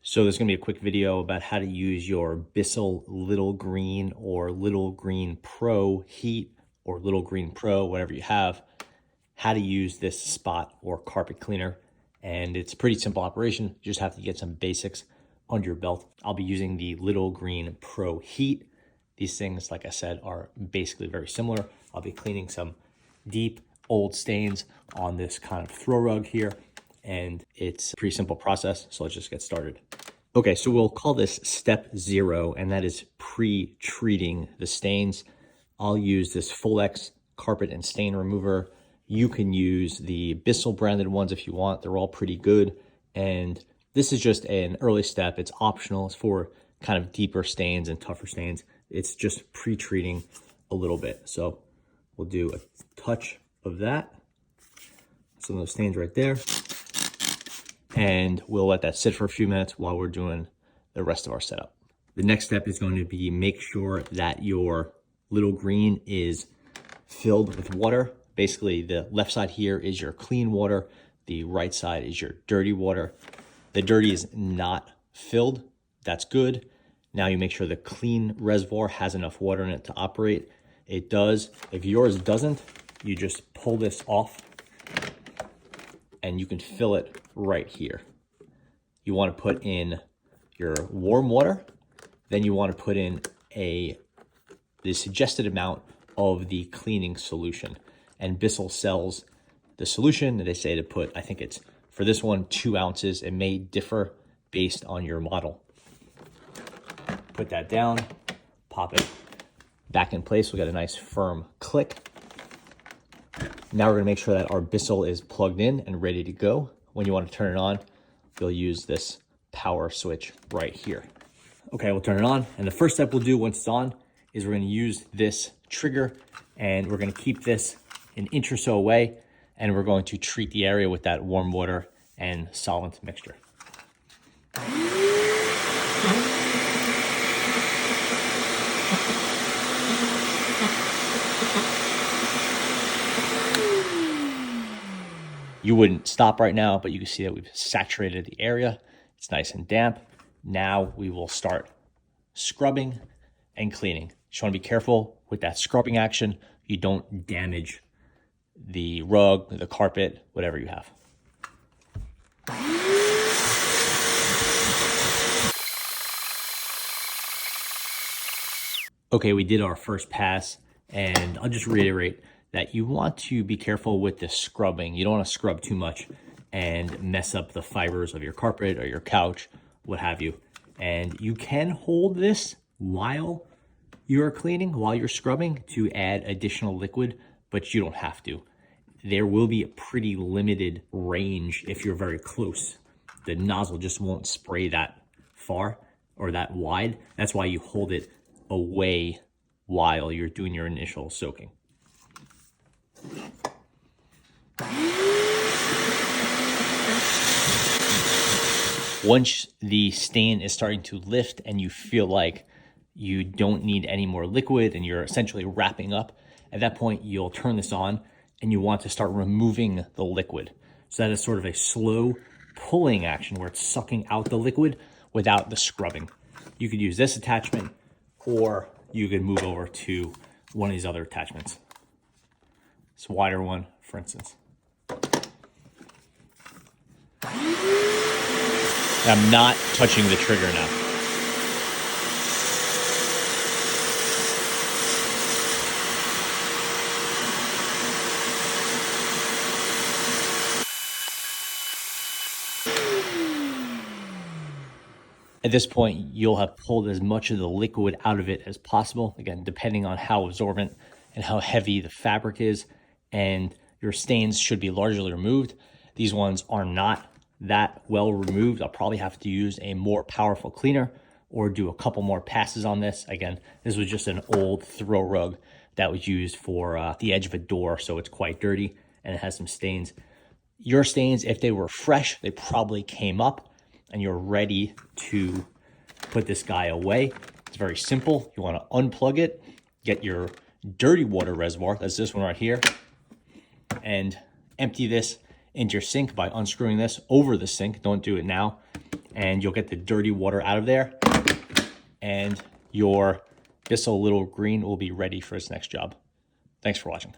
So there's gonna be a quick video about how to use your Bissell Little Green or Little Green ProHeat or Little Green Pro, whatever you have, how to use this spot or carpet cleaner. And it's a pretty simple operation. You just have to get some basics under your belt. I'll be using the Little Green ProHeat. These things, like I said, are basically very similar. I'll be cleaning some deep old stains on this kind of throw rug here. And it's a pretty simple process, so let's just get started. Okay, so we'll call this step 0, and that is pre-treating the stains. I'll use this Full X carpet and stain remover. You can use the Bissell branded ones if you want. They're all pretty good. And this is just an early step. It's optional. It's for kind of deeper stains and tougher stains. It's just pre-treating a little bit. So we'll do a touch of that. Some of those stains right there. And we'll let that sit for a few minutes while we're doing the rest of our setup. The next step is going to be make sure that your Little Green is filled with water. Basically, the left side here is your clean water. The right side is your dirty water. The dirty is not filled. That's good. Now you make sure the clean reservoir has enough water in it to operate. It does. If yours doesn't, you just pull this off and you can fill it right here. You want to put in your warm water, then you want to put in the suggested amount of the cleaning solution. And Bissell sells the solution. They say to put, I think it's, for this one, 2 ounces. It may differ based on your model. Put that down, pop it back in place. We got a nice firm click. Now we're gonna make sure that our Bissell is plugged in and ready to go. When you want to turn it on, you'll use this power switch right here. Okay, we'll turn it on. And the first step we'll do once it's on is we're gonna use this trigger and we're gonna keep this an inch or so away, and we're going to treat the area with that warm water and solvent mixture. You wouldn't stop right now, but you can see that we've saturated the area. It's nice and damp. Now we will start scrubbing and cleaning. Just want to be careful with that scrubbing action. You don't damage the rug, the carpet, whatever you have. Okay, we did our first pass, and I'll just reiterate that you want to be careful with the scrubbing. You don't want to scrub too much and mess up the fibers of your carpet or your couch, what have you. And you can hold this while you're cleaning, while you're scrubbing, to add additional liquid, but you don't have to. There will be a pretty limited range if you're very close. The nozzle just won't spray that far or that wide. That's why you hold it away while you're doing your initial soaking. Once the stain is starting to lift and you feel like you don't need any more liquid and you're essentially wrapping up, at that point you'll turn this on and you want to start removing the liquid. So that is sort of a slow pulling action where it's sucking out the liquid without the scrubbing. You could use this attachment, or you could move over to one of these other attachments. This wider one, for instance. I'm not touching the trigger now. At this point, you'll have pulled as much of the liquid out of it as possible. Again, depending on how absorbent and how heavy the fabric is, and your stains should be largely removed. These ones are not that well removed. I'll probably have to use a more powerful cleaner or do a couple more passes on this. Again, this was just an old throw rug that was used for the edge of a door, so it's quite dirty and it has some stains. Your stains, if they were fresh, they probably came up and you're ready to put this guy away. It's very simple. You want to unplug it, get your dirty water reservoir, that's this one right here, and empty this into your sink by unscrewing this over the sink. Don't do it now. and you'll get the dirty water out of there, and your Bissell Little Green will be ready for its next job. Thanks for watching.